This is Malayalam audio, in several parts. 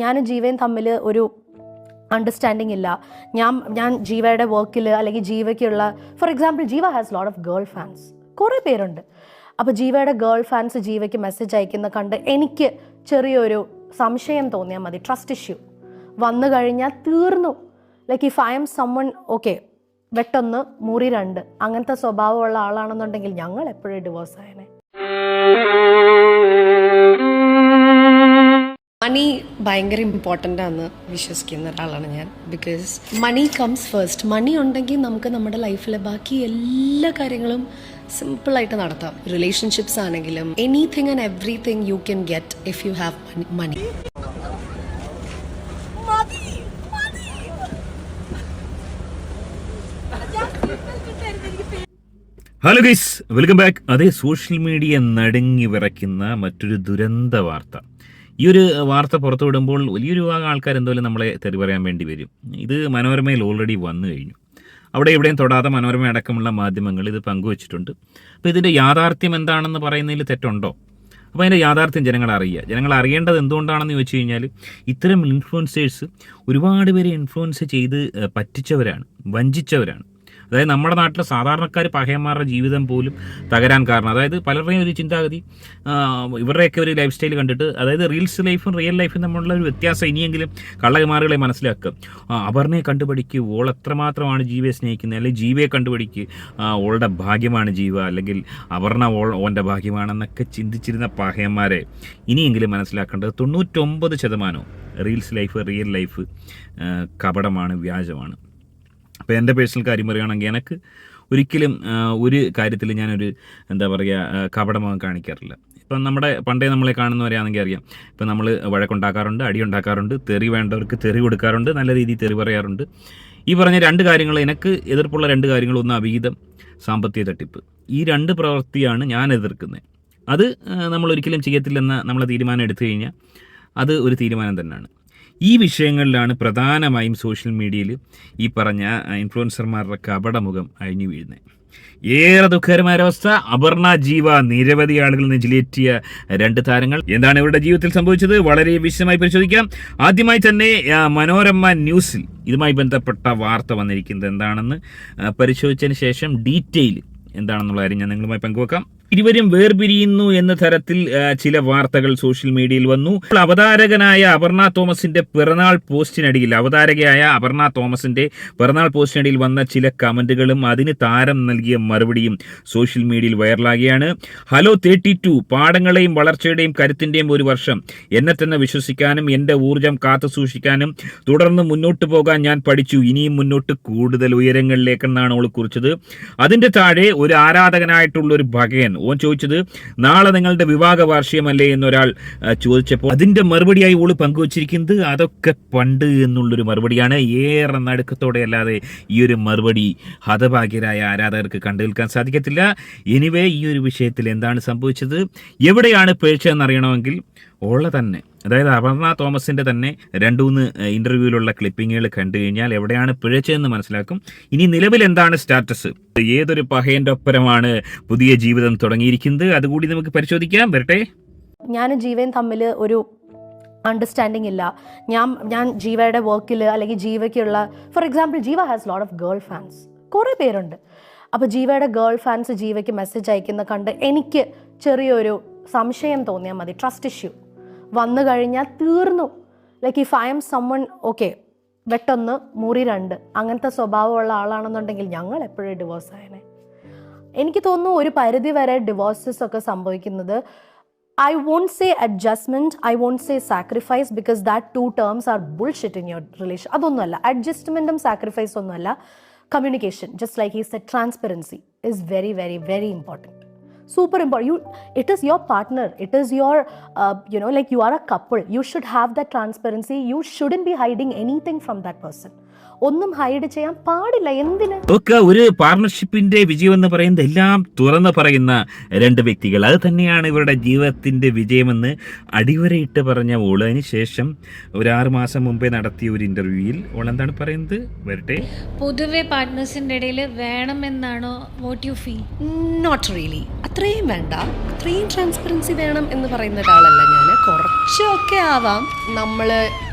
ഞാനും ജീവയും തമ്മിൽ ഒരു അണ്ടർസ്റ്റാൻഡിങ് ഇല്ല. ഞാൻ ജീവയുടെ വർക്കിൽ അല്ലെങ്കിൽ ജീവയ്ക്കുള്ള, ഫോർ എക്സാമ്പിൾ ജീവ has lot of girl fans, കുറേ പേരുണ്ട്. അപ്പോൾ ജീവയുടെ ഗേൾ ഫാൻസ് ജീവയ്ക്ക് മെസ്സേജ് അയക്കുന്ന കണ്ട് എനിക്ക് ചെറിയൊരു സംശയം തോന്നിയാൽ മതി, ട്രസ്റ്റ് ഇഷ്യൂ വന്നു കഴിഞ്ഞാൽ തീർന്നു. Like if I am summon, okay വെട്ടൊന്ന് മുറി രണ്ട്, അങ്ങനത്തെ സ്വഭാവമുള്ള ആളാണെന്നുണ്ടെങ്കിൽ ഞങ്ങൾ എപ്പോഴും ഡിവോഴ്സ് ആയനെ. മണി ഭയങ്കര ഇമ്പോർട്ടൻ്റ് ആണെന്ന് വിശ്വസിക്കുന്ന ഒരാളാണ് ഞാൻ. Because money comes first. Money ഉണ്ടെങ്കിൽ നമുക്ക് നമ്മുടെ ലൈഫിലെ ബാക്കി എല്ലാ കാര്യങ്ങളും സിമ്പിളായിട്ട് നടത്താം. റിലേഷൻഷിപ്സ് ആണെങ്കിലും anything and everything you can get if you have money. Hello guys, welcome back. അതേ, സോഷ്യൽ മീഡിയ നടുങ്ങി വിറയ്ക്കുന്ന മറ്റൊരു ദുരന്ത വാർത്ത. ഈ ഒരു വാർത്ത പുറത്തു വിടുമ്പോൾ വലിയൊരു ഭാഗം ആൾക്കാർ എന്തായാലും നമ്മളെ തെറി പറയാൻ വേണ്ടി വരും. ഇത് മനോരമയിൽ ഓൾറെഡി വന്നു കഴിഞ്ഞു. അവിടെ എവിടെയും തൊടാതെ മനോരമ അടക്കമുള്ള മാധ്യമങ്ങൾ ഇത് പങ്കുവച്ചിട്ടുണ്ട്. അപ്പോൾ ഇതിൻ്റെ യാഥാർത്ഥ്യം എന്താണെന്ന് പറയുന്നതിൽ തെറ്റുണ്ടോ? അപ്പോൾ അതിൻ്റെ യാഥാർത്ഥ്യം ജനങ്ങൾ അറിയേണ്ടത് എന്തുകൊണ്ടാണെന്ന് ചോദിച്ചു കഴിഞ്ഞാൽ, ഇത്തരം ഇൻഫ്ലുവൻസേഴ്സ് ഒരുപാട് പേരെ ഇൻഫ്ലുവൻസ് ചെയ്ത് പറ്റിച്ചവരാണ്, വഞ്ചിച്ചവരാണ്. അതായത് നമ്മുടെ നാട്ടിലെ സാധാരണക്കാർ പഹയന്മാരുടെ ജീവിതം പോലും തകരാൻ കാരണം, അതായത് പലരുടെയും ഒരു ചിന്താഗതി, ഇവരുടെയൊക്കെ ഒരു ലൈഫ് സ്റ്റൈൽ കണ്ടിട്ട്, അതായത് റീൽസ് ലൈഫും റിയൽ ലൈഫും തമ്മിലുള്ള ഒരു വ്യത്യാസം ഇനിയെങ്കിലും കള്ളകുമാരികളെ മനസ്സിലാക്കുക. അപർണയെ കണ്ടുപിടിക്കുക, ഓൾ എത്രമാത്രമാണ് ജീവയെ സ്നേഹിക്കുന്നത്, അല്ലെങ്കിൽ ജീവയെ കണ്ടുപിടിക്കുക, ഓളുടെ ഭാഗ്യമാണ് ജീവ, അല്ലെങ്കിൽ അപർണ ഓൻ്റെ ഭാഗ്യമാണെന്നൊക്കെ ചിന്തിച്ചിരുന്ന പഹയന്മാരെ ഇനിയെങ്കിലും മനസ്സിലാക്കേണ്ടത് 99% റീൽസ് ലൈഫ്, റിയൽ ലൈഫ് കപടമാണ്, വ്യാജമാണ്. അപ്പോൾ എൻ്റെ പേഴ്സണൽ കാര്യം പറയുകയാണെങ്കിൽ എനിക്ക് ഒരിക്കലും ഒരു കാര്യത്തിൽ ഞാനൊരു കപടമൊന്നും കാണിക്കാറില്ല. ഇപ്പം നമ്മുടെ പണ്ടേ നമ്മളെ കാണുന്നവരെയാണെങ്കിൽ അറിയാം, ഇപ്പം നമ്മൾ വഴക്കുണ്ടാക്കാറുണ്ട്, അടിയുണ്ടാക്കാറുണ്ട്, തെറി വേണ്ടവർക്ക് തെറി കൊടുക്കാറുണ്ട്, നല്ല രീതിയിൽ തെറി പറയാറുണ്ട്. ഈ പറഞ്ഞ രണ്ട് കാര്യങ്ങൾ, എനിക്ക് എതിർപ്പുള്ള രണ്ട് കാര്യങ്ങൾ, ഒന്ന് അവിഹിതം, സാമ്പത്തിക തട്ടിപ്പ്. ഈ രണ്ട് പ്രവൃത്തിയാണ് ഞാൻ എതിർക്കുന്നത്. അത് നമ്മളൊരിക്കലും ചെയ്യത്തില്ലെന്ന നമ്മളെ തീരുമാനം എടുത്തു കഴിഞ്ഞാൽ അത് ഒരു തീരുമാനം തന്നെയാണ്. ഈ വിഷയങ്ങളിലാണ് പ്രധാനമായും സോഷ്യൽ മീഡിയയിൽ ഈ പറഞ്ഞ ഇൻഫ്ലുവൻസർമാരുടെ കപടമുഖം അഴിഞ്ഞു വീഴുന്നത്. ഏറെ ദുഃഖകരമായ അവസ്ഥ. അപർണ, ജീവ, നിരവധി ആളുകൾ നെഞ്ചിലേറ്റിയ രണ്ട് താരങ്ങൾ. എന്താണ് ഇവരുടെ ജീവിതത്തിൽ സംഭവിച്ചത്? വളരെ വിശദമായി പരിശോധിക്കാം. ആദ്യമായി തന്നെ മനോരമ ന്യൂസിൽ ഇതുമായി ബന്ധപ്പെട്ട വാർത്ത വന്നിരിക്കുന്നത് എന്താണെന്ന് പരിശോധിച്ചതിന് ശേഷം ഡീറ്റെയിൽ എന്താണെന്നുള്ള കാര്യം ഞാൻ നിങ്ങളുമായി പങ്കുവെക്കാം. ഇരുവരും വേർപിരിയുന്നു എന്ന തരത്തിൽ ചില വാർത്തകൾ സോഷ്യൽ മീഡിയയിൽ വന്നു. അവതാരകനായ അപർണ തോമസിന്റെ പിറന്നാൾ പോസ്റ്റിനടിയിൽ വന്ന ചില കമന്റുകളും അതിന് താരം നൽകിയ മറുപടിയും സോഷ്യൽ മീഡിയയിൽ വൈറലാകുകയാണ്. ഹലോ 32, പാഠങ്ങളെയും വളർച്ചയുടെയും കരുത്തിന്റെയും ഒരു വർഷം. എന്നെ തന്നെ വിശ്വസിക്കാനും എന്റെ ഊർജം കാത്തു സൂക്ഷിക്കാനും തുടർന്ന് മുന്നോട്ട് പോകാൻ ഞാൻ പഠിച്ചു. ഇനിയും മുന്നോട്ട് കൂടുതൽ ഉയരങ്ങളിലേക്കെന്നാണ് അവൾ കുറിച്ചത്. അതിന്റെ താഴെ ഒരു ആരാധകനായിട്ടുള്ള ഒരു ഭഗയൻ ഓൻ ചോദിച്ചത്, നാളെ നിങ്ങളുടെ വിവാഹ വാർഷികമല്ലേ എന്നൊരാൾ ചോദിച്ചപ്പോൾ അതിന്റെ മറുപടിയായി ഓള് പങ്കുവച്ചിരിക്കുന്നത് അതൊക്കെ പണ്ട് എന്നുള്ളൊരു മറുപടിയാണ്. ഏറെ നടുക്കത്തോടെ അല്ലാതെ ഈ ഒരു മറുപടി ഹതഭാഗ്യരായ ആരാധകർക്ക് കണ്ടു നിൽക്കാൻ സാധിക്കത്തില്ല. എനിവേ, ഈ ഒരു വിഷയത്തിൽ എന്താണ് സംഭവിച്ചത്, എവിടെയാണ് പിഴച്ചതെന്നറിയണമെങ്കിൽ ഓള തന്നെ, അതായത് അപർണ തോമസിന്റെ തന്നെ 2-3 ഇന്റർവ്യൂവിലുള്ള ക്ലിപ്പിങ്ങുകൾ കണ്ടു കഴിഞ്ഞാൽ എവിടെയാണ് പിഴച്ചതെന്ന് മനസ്സിലാക്കും. ഇനി നിലവിൽ എന്താണ് സ്റ്റാറ്റസ്, ഏതൊരു പഹയന്റെ ഒപ്പരമാണ് പുതിയ ജീവിതം തുടങ്ങിയിരിക്കുന്നത്, അതുകൂടി നമുക്ക് പരിശോധിക്കാം. വരട്ടെ. ഞാനും ജീവയും തമ്മിൽ ഒരു അണ്ടർസ്റ്റാൻഡിങ് ഇല്ല. ഞാൻ ജീവയുടെ വർക്കിൽ അല്ലെങ്കിൽ ജീവയ്ക്കുള്ള, ഫോർ എക്സാമ്പിൾ ജീവ has lot of girl fans, കുറേ പേരുണ്ട്. അപ്പോൾ ജീവയുടെ ഗേൾ ഫാൻസ് ജീവയ്ക്ക് മെസ്സേജ് അയക്കുന്ന കണ്ട് എനിക്ക് ചെറിയൊരു സംശയം തോന്നിയാൽ മതി, ട്രസ്റ്റ് ഇഷ്യൂ വന്നു കഴിഞ്ഞാൽ തീർന്നു. Like if I am summon, okay വെട്ടൊന്ന് മുറി രണ്ട്, അങ്ങനത്തെ സ്വഭാവമുള്ള ആളാണെന്നുണ്ടെങ്കിൽ ഞങ്ങൾ എപ്പോഴും ഡിവോഴ്സ് ആയനെ. എനിക്ക് തോന്നുന്നു ഒരു പരിധി വരെ ഡിവോഴ്സസ് ഒക്കെ സംഭവിക്കുന്നത്, I won't say adjustment, I won't say sacrifice, because that two terms are bullshit in your relation. അതൊന്നുമല്ല, അഡ്ജസ്റ്റ്മെൻറ്റും സാക്രിഫൈസ് ഒന്നുമല്ല. Communication, just like he said, transparency is very, very, very important. Super important. It is your partner, it is your like you are a couple, you should have that transparency. You shouldn't be hiding anything from that person. ഒന്നും ഹൈഡ് ചെയ്യാൻ പാടില്ല. എന്തിന്? ഒരു പാർട്ണർഷിപ്പിന്റെ വിജയം എന്ന് പറയുന്നത് എല്ലാം തുറന്നു പറയുന്ന രണ്ട് വ്യക്തികൾ, അത് തന്നെയാണ് ഇവരുടെ ജീവിതത്തിന്റെ വിജയമെന്ന് അടിവരയിട്ട് പറഞ്ഞ ഓള് അതിന് ശേഷം ഒരു 6 മാസം മുമ്പേ നടത്തിയ ഒരു ഇന്റർവ്യൂവിൽ ഓൾ എന്താണ് പറയുന്നത്? വരട്ടെ. പൊതുവെ പാർട്ട്നേഴ്സിന്റെ ഇടയിൽ വേണമെന്നാണോ what you feel? Not really. അത്രയും വേണ്ട, അത്രയും ട്രാൻസ്പെറൻസി വേണം എന്ന് പറയുന്ന ഒരാളല്ല ഞാൻ. കുറച്ചൊക്കെ ആവാം. നമ്മൾ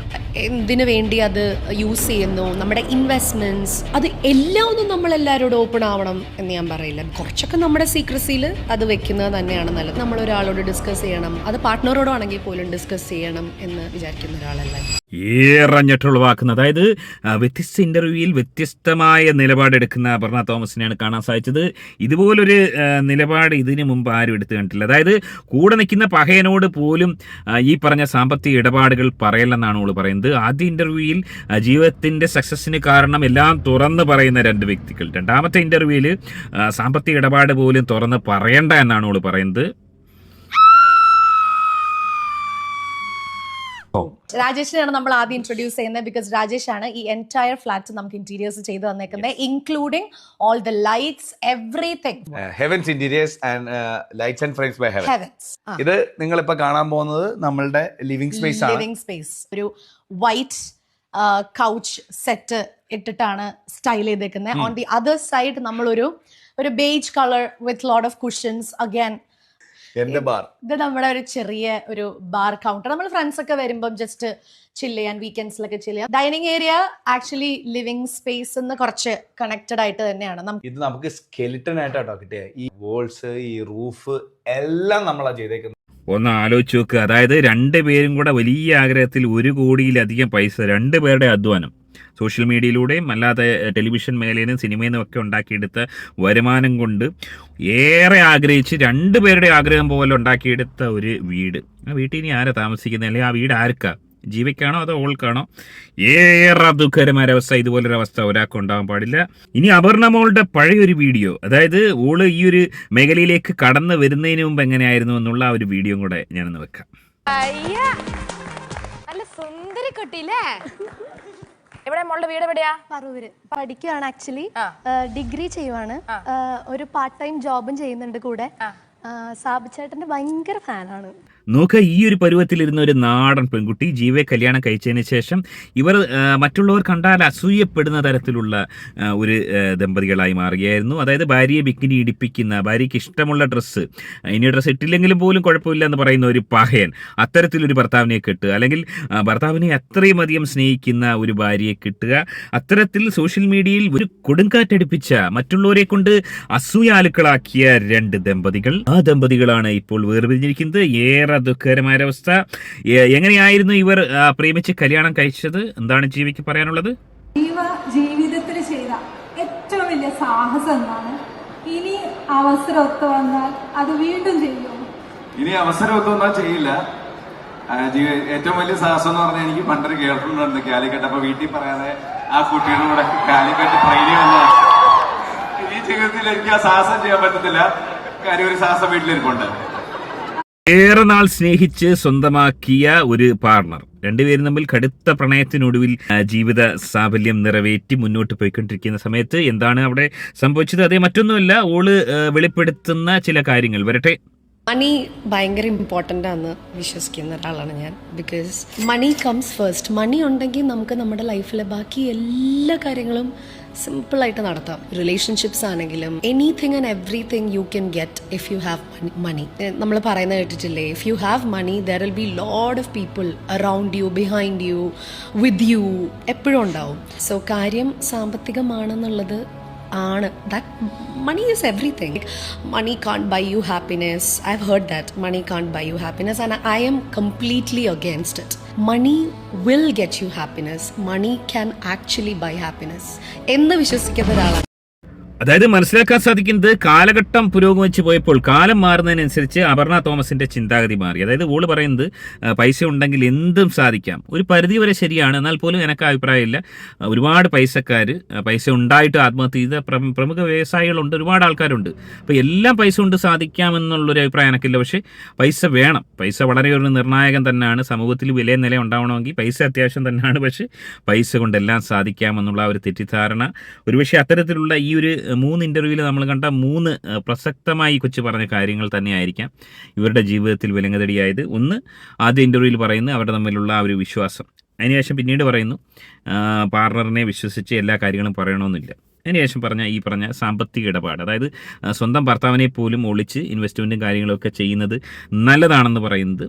എന്തിനു വേണ്ടി അത് യൂസ് ചെയ്യുന്നു, നമ്മുടെ ഇൻവെസ്റ്റ്മെൻറ്റ്സ്, അത് എല്ലാം ഒന്നും നമ്മളെല്ലാവരോടും ഓപ്പൺ ആവണം എന്ന് ഞാൻ പറയില്ല. കുറച്ചൊക്കെ നമ്മുടെ സീക്രസിയിൽ അത് വെക്കുന്നത് തന്നെയാണ് നല്ലത്. നമ്മളൊരാളോട് ഡിസ്കസ് ചെയ്യണം, അത് പാർട്ട്ണറോടാണെങ്കിൽ പോലും ഡിസ്കസ് ചെയ്യണം എന്ന് വിചാരിക്കുന്ന ഒരാളല്ല. ഏറെ ഞെട്ടുളവാക്കുന്നത്, അതായത് വ്യത്യസ്ത ഇന്റർവ്യൂവിൽ വ്യത്യസ്തമായ നിലപാടെടുക്കുന്ന അപർണ തോമസിനെയാണ് കാണാൻ സാധിച്ചത്. ഇതുപോലൊരു നിലപാട് ഇതിനു മുമ്പ് ആരും എടുത്തു കണ്ടിട്ടില്ല. അതായത് കൂടെ നിൽക്കുന്ന പഹയനോട് പോലും ഈ പറഞ്ഞ സാമ്പത്തിക ഇടപാടുകൾ പറയല്ലെന്നാണ് അവൾ പറയുന്നത്. ആദ്യ ഇന്റർവ്യൂവിൽ ജീവിതത്തിന്റെ സക്സസിന് കാരണം എല്ലാം തുറന്ന് പറയുന്ന രണ്ട് വ്യക്തികൾ, രണ്ടാമത്തെ ഇന്റർവ്യൂവിൽ സാമ്പത്തിക ഇടപാട് പോലും തുറന്ന് പറയണ്ട എന്നാണ് അവൾ പറയുന്നത്. രാജേഷിനെയാണ് നമ്മൾ ആദ്യം ഇൻട്രൊഡ്യൂസ് ചെയ്യുന്നത്, ബിക്കോസ് രാജേഷ് ആണ് ഈ എൻറ്റയർ ഫ്ലാറ്റ് നമുക്ക് ഇന്റീരിയേഴ്സ് ചെയ്ത് തന്നേക്കുന്നത്, including all the lights, everything. Heavens interiors and lights and frames by Heavens. ഇത് നിങ്ങൾ ഇപ്പൊ കാണാൻ പോകുന്നത് നമ്മളുടെ ലിവിംഗ് സ്പേസ് ആണ്. ലിവിംഗ് സ്പേസ് ഒരു വൈറ്റ് കൗച്ച് സെറ്റ് ഇട്ടിട്ടാണ് സ്റ്റൈൽ ചെയ്തേക്കുന്നത്. ഓൺ ദി അതർ സൈഡ് നമ്മളൊരു beige colour with lot of cushions. Again എന്റെ ബാർ, ഇത് നമ്മുടെ ഒരു ചെറിയ ഒരു ബാർ കൗണ്ടർ. നമ്മൾ ഫ്രണ്ട്സ് ഒക്കെ വരുമ്പോൾ ജസ്റ്റ് ചില്ല് ചെയ്യാൻ, വീക്കെൻഡ്സിലൊക്കെ ചില്ല് ചെയ്യാൻ. Dining area actually living space കുറച്ച് കണക്റ്റഡ് ആയിട്ട് തന്നെയാണ്. ഇത് നമുക്ക് സ്കെലിറ്റൻ ആയിട്ടോ കിട്ടിയ ഈ വോൾസ്, ഈ റൂഫ് എല്ലാം നമ്മളാ ചെയ്തേക്കുന്നത്. ഒന്ന് ആലോചിച്ച് നോക്കുക. അതായത് രണ്ടുപേരും കൂടെ വലിയ ആഗ്രഹത്തിൽ 1 കോടിയിലധികം പൈസ, രണ്ടുപേരുടെ അധ്വാനം, സോഷ്യൽ മീഡിയയിലൂടെയും അല്ലാതെ ടെലിവിഷൻ മേഖലയിൽ നിന്നും സിനിമയിൽ നിന്നും ഒക്കെ ഉണ്ടാക്കിയെടുത്ത വരുമാനം കൊണ്ട് ഏറെ ആഗ്രഹിച്ച് രണ്ടുപേരുടെ ആഗ്രഹം പോലെ ഉണ്ടാക്കിയെടുത്ത ഒരു വീട്. ആ വീട്ടിൽ ഇനി ആരാ താമസിക്കുന്നത്, അല്ലെങ്കിൽ ആ വീട് ആർക്കാ, ജീവയ്ക്കാണോ അതോ ഓൾക്കാണോ? ഏറെ ദുഃഖകരമായ അവസ്ഥ. ഇതുപോലൊരു അവസ്ഥ ഒരാൾക്ക് ഉണ്ടാകാൻ പാടില്ല. ഇനി അപർണ മോളുടെ പഴയൊരു വീഡിയോ, അതായത് ഓള് ഈ ഒരു മേഖലയിലേക്ക് കടന്നു വരുന്നതിന് മുമ്പ് എങ്ങനെയായിരുന്നു എന്നുള്ള ആ ഒരു വീഡിയോ കൂടെ ഞാനൊന്ന് വെക്കാം. നല്ല സുന്ദരി കുട്ടിയില്ലേ? എവിടെ മോളുടെ വീട്? എവിടെയാ? പറവൂര്. പഠിക്കുകയാണ് ആക്ച്വലി, ഡിഗ്രി ചെയ്യുവാണ്. ഒരു പാർട്ട് ടൈം ജോബും ചെയ്യുന്നുണ്ട് കൂടെ. സാബിച്ചേട്ടന്റെ ഭയങ്കര ഫാനാണ്. നോക്കുക, ഈ ഒരു പരുവത്തിലിരുന്ന ഒരു നാടൻ പെൺകുട്ടി ജീവയെ കല്യാണം കഴിച്ചതിന് ശേഷം ഇവർ മറ്റുള്ളവർ കണ്ടാൽ അസൂയപ്പെടുന്ന തരത്തിലുള്ള ഒരു ദമ്പതികളായി മാറുകയായിരുന്നു. അതായത് ഭാര്യയെ ബിക്കിനി ഇടിപ്പിക്കുന്ന, ഭാര്യയ്ക്ക് ഇഷ്ടമുള്ള ഡ്രസ്സ്, ഇനി ഡ്രസ്സ് ഇട്ടില്ലെങ്കിലും പോലും കുഴപ്പമില്ല എന്ന് പറയുന്ന ഒരു പഹയൻ, അത്തരത്തിലൊരു ഭർത്താവിനെ കിട്ടുക, അല്ലെങ്കിൽ ഭർത്താവിനെ അത്രയും അധികം സ്നേഹിക്കുന്ന ഒരു ഭാര്യയെ കിട്ടുക, അത്തരത്തിൽ സോഷ്യൽ മീഡിയയിൽ ഒരു കൊടുങ്കാറ്റടിപ്പിച്ച, മറ്റുള്ളവരെ കൊണ്ട് അസൂയാലുക്കളാക്കിയ രണ്ട് ദമ്പതികൾ. ആ ദമ്പതികളാണ് ഇപ്പോൾ വേർപിരിഞ്ഞിരിക്കുന്നത്. ഏറെ ദുഃഖകരമായ അവസ്ഥ. എങ്ങനെയായിരുന്നു ഇവർ പ്രേമിച്ച് കല്യാണം കഴിച്ചത്? എന്താണ് ജീവിക്ക് പറയാനുള്ളത്? ജീവിതത്തിൽ ചെയ്ത ഏറ്റവും വലിയ സാഹസം എന്താണ്? ഇനി അവസരം ഒത്തു വന്നാൽ അത് വീണ്ടും ചെയ്യും. ഇനി അവസരം ഒത്തു വന്നാൽ ചെയ്യില്ല. ഏറ്റവും വലിയ സാഹസം എന്ന് പറഞ്ഞാൽ, എനിക്ക് പണ്ടൊരു ഗേൾഫ്രണ്ട് ഉണ്ട് കാലിക്കട്ട്. അപ്പൊ വീട്ടിൽ പറയാതെ ആ കുട്ടിയുടെ കൂടെ കാലിക്കട്ട് ട്രെയിനിൽ വന്നതാണ്. ഈ ജീവിതത്തിൽ എനിക്ക് ആ സാഹസം ചെയ്യാൻ പറ്റത്തില്ല. കാര്യം ഒരു സാഹസം വീട്ടിലിരിപ്പുണ്ട്. ഏറെ നാൾ സ്നേഹിച്ച് സ്വന്തമാക്കിയ ഒരു പാർട്ണർ, രണ്ടുപേരും തമ്മിൽ കടുത്ത പ്രണയത്തിനൊടുവിൽ ജീവിത സാഫല്യം നിറവേറ്റി മുന്നോട്ട് പോയിക്കൊണ്ടിരിക്കുന്ന സമയത്ത് എന്താണ് അവിടെ സംഭവിച്ചത്? അതേ മറ്റൊന്നുമല്ല, ഓള് വെളിപ്പെടുത്തുന്ന ചില കാര്യങ്ങൾ. വരട്ടെ. മണി ഭയങ്കര ഇമ്പോർട്ടൻ്റ് ആണെന്ന് വിശ്വസിക്കുന്ന ഒരാളാണ് ഞാൻ. Because money comes first. Money ഉണ്ടെങ്കിൽ നമുക്ക് നമ്മുടെ ലൈഫിലെ ബാക്കി എല്ലാ കാര്യങ്ങളും സിമ്പിളായിട്ട് നടത്താം. റിലേഷൻഷിപ്സ് ആണെങ്കിലും anything and everything you can get if you have money. നമ്മൾ പറയുന്നത് കേട്ടിട്ടില്ലേ, if you have money there will be lot of people around you, behind you, with you, എപ്പോഴും ഉണ്ടാവും. സോ കാര്യം സാമ്പത്തികമാണെന്നുള്ളത് ആണ്. That money is everything. Money can't buy you happiness. I have heard that money can't buy you happiness and I am completely against it. Money will get you happiness. Money can actually buy happiness. എന്ന് വിശ്വസിക്കുന്ന ഒരാളാണ്. അതായത് മനസ്സിലാക്കാൻ സാധിക്കുന്നത്, കാലഘട്ടം പുരോഗമിച്ച് പോയപ്പോൾ, കാലം മാറുന്നതിനനുസരിച്ച് അപർണ തോമസിന്റെ ചിന്താഗതി മാറി. അതായത് ഓള് പറയുന്നത് പൈസ ഉണ്ടെങ്കിൽ എന്തും സാധിക്കാം. ഒരു പരിധി വരെ ശരിയാണ്, എന്നാൽ പോലും എനിക്ക് അഭിപ്രായമില്ല. ഒരുപാട് പൈസക്കാർ, പൈസ ഉണ്ടായിട്ട് ആത്മഹത്യ ചെയ്ത പ്രമുഖ വ്യവസായികളുണ്ട്, ഒരുപാട് ആൾക്കാരുണ്ട്. അപ്പോൾ എല്ലാം പൈസ കൊണ്ട് സാധിക്കാമെന്നുള്ളൊരു അഭിപ്രായം എനിക്കില്ല. പക്ഷേ പൈസ വേണം. പൈസ വളരെ ഒരു നിർണായകം തന്നെയാണ്. സമൂഹത്തിൽ വിലയും നില ഉണ്ടാവണമെങ്കിൽ പൈസ അത്യാവശ്യം തന്നെയാണ്. പക്ഷേ പൈസ കൊണ്ടെല്ലാം സാധിക്കാമെന്നുള്ള ഒരു തെറ്റിദ്ധാരണ, ഒരുപക്ഷെ അത്തരത്തിലുള്ള ഈ ഒരു 3 ഇൻ്റർവ്യൂവിൽ നമ്മൾ കണ്ട 3 പ്രസക്തമായി കൊച്ചു പറഞ്ഞ കാര്യങ്ങൾ തന്നെയായിരിക്കാം ഇവരുടെ ജീവിതത്തിൽ വിലങ്ങതടിയായത്. ഒന്ന്, ആദ്യ ഇൻ്റർവ്യൂവിൽ പറയുന്നത് അവരുടെ തമ്മിലുള്ള ആ ഒരു വിശ്വാസം. അതിനുശേഷം പിന്നീട് പറയുന്നു പാർട്ണറിനെ വിശ്വസിച്ച് എല്ലാ കാര്യങ്ങളും പറയണമെന്നില്ല. അതിനുശേഷം ഈ പറഞ്ഞ സാമ്പത്തിക ഇടപാട്, അതായത് സ്വന്തം ഭർത്താവിനെ പോലും ഒളിച്ച് ഇൻവെസ്റ്റ്മെൻറ്റും കാര്യങ്ങളൊക്കെ ചെയ്യുന്നത് നല്ലതാണെന്ന് പറയുന്നത്.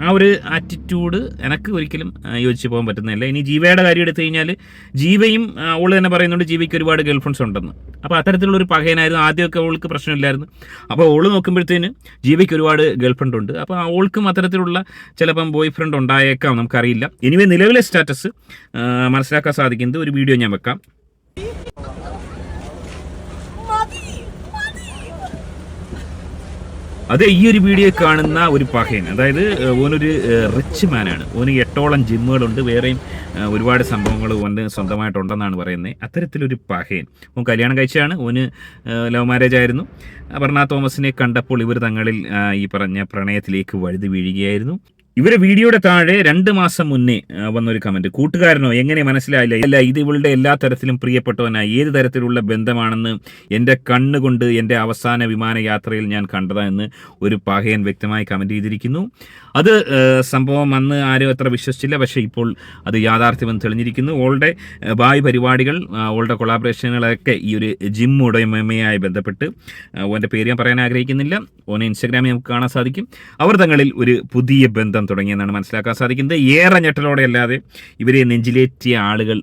ആ ഒരു ആറ്റിറ്റ്യൂഡ് എനിക്ക് ഒരിക്കലും യോജിച്ച് പോകാൻ പറ്റുന്നില്ല. ഇനി ജീവയുടെ കാര്യം എടുത്തു കഴിഞ്ഞാൽ ജീവയും അവൾ തന്നെ പറയുന്നുണ്ട് ജീവയ്ക്ക് ഒരുപാട് ഗേൾ ഫ്രണ്ട്സ് ഉണ്ടെന്ന്. അപ്പോൾ അത്തരത്തിലുള്ളൊരു പകയനായിരുന്നു. ആദ്യമൊക്കെ അവൾക്ക് പ്രശ്നമില്ലായിരുന്നു. അപ്പോൾ അവൾ നോക്കുമ്പോഴത്തേന് ജീവയ്ക്ക് ഒരുപാട് ഗേൾ ഫ്രണ്ട് ഉണ്ട്. അപ്പോൾ അവൾക്കും അത്തരത്തിലുള്ള ചിലപ്പം ബോയ് ഫ്രണ്ട് ഉണ്ടായേക്കാം, നമുക്കറിയില്ല. ഇനിവേ നിലവിലെ സ്റ്റാറ്റസ് മനസ്സിലാക്കാൻ സാധിക്കുന്നത് ഒരു വീഡിയോ ഞാൻ വെക്കാം. അത് ഈ ഒരു വീഡിയോ കാണുന്ന ഒരു പഹയൻ, അതായത് ഓനൊരു റിച്ച് മാനാണ്. ഓന് 8ഓളം ജിമ്മുകളുണ്ട്, വേറെയും ഒരുപാട് സംഭവങ്ങൾ ഓന് സ്വന്തമായിട്ടുണ്ടെന്നാണ് പറയുന്നത്. അത്തരത്തിലൊരു പഹയൻ. ഓൻ കല്യാണം കഴിച്ചാണ്. ഓന് ലവ് മാരേജ് ആയിരുന്നു. അപർണ തോമസിനെ കണ്ടപ്പോൾ ഇവർ തങ്ങളിൽ ഈ പറഞ്ഞ പ്രണയത്തിലേക്ക് വഴുതി വീഴുകയായിരുന്നു. ഇവരെ വീഡിയോയുടെ താഴെ 2 മാസം മുന്നേ വന്നൊരു കമന്റ്, കൂട്ടുകാരനോ എങ്ങനെ മനസ്സിലായില്ല, അല്ല ഇത് ഇവളുടെ എല്ലാ തരത്തിലും പ്രിയപ്പെട്ടവനായി, ഏത് തരത്തിലുള്ള ബന്ധമാണെന്ന് എൻ്റെ കണ്ണുകൊണ്ട് എൻ്റെ അവസാന വിമാനയാത്രയിൽ ഞാൻ കണ്ടതാണെന്ന് ഒരു പഹയൻ വ്യക്തമായി കമന്റ് ചെയ്തിരിക്കുന്നു. അത് സംഭവം അന്ന് ആരും അത്ര വിശ്വസിച്ചില്ല, പക്ഷേ ഇപ്പോൾ അത് യാഥാർത്ഥ്യമെന്ന് തെളിഞ്ഞിരിക്കുന്നു. ഓളുടെ ഭാവി പരിപാടികൾ, ഓളുടെ കൊളാബറേഷനുകളൊക്കെ ഈ ഒരു ജിം ഉടമയുമായി ബന്ധപ്പെട്ട്, ഓൻ്റെ പേര് ഞാൻ പറയാൻ ആഗ്രഹിക്കുന്നില്ല, ഓനെ ഇൻസ്റ്റാഗ്രാമിൽ നമുക്ക് കാണാൻ സാധിക്കും. അവർ തങ്ങളിൽ ഒരു പുതിയ ബന്ധം തുടങ്ങിയെന്നാണ് മനസ്സിലാക്കാൻ സാധിക്കുന്നത്. ഏറെ ഞെട്ടലോടെ അല്ലാതെ ഇവരെ നെഞ്ചിലേറ്റിയ ആളുകൾ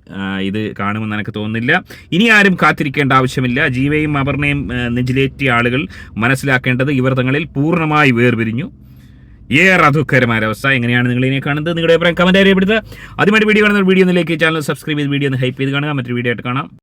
ഇത് കാണുമെന്ന് എനിക്ക് തോന്നുന്നില്ല. ഇനി ആരും കാത്തിരിക്കേണ്ട ആവശ്യമില്ല. ജീവയും അപർണയും നെഞ്ചിലേറ്റിയ ആളുകൾ മനസ്സിലാക്കേണ്ടത് ഇവർ തങ്ങളിൽ പൂർണ്ണമായി വേർപിരിഞ്ഞു. ഏറെ ദുഃഖകരമായ അവസ്ഥ. എങ്ങനെയാണ് നിങ്ങൾ ഇതിനെ കാണുന്നത്? നിങ്ങളുടെ അഭിപ്രായം കമന്റ് അറിയപ്പെടുത്തുക. ആദ്യമായിട്ട് വീഡിയോ കാണുന്ന വീഡിയോ ഒന്നിലേക്ക് ചാനൽ സബ്സ്ക്രൈബ് ചെയ്ത് വീഡിയോ ഒന്ന് ഹൈപ്പ് ചെയ്ത് കാണുക. മറ്റൊരു വീഡിയോ ആയിട്ട് കാണാം.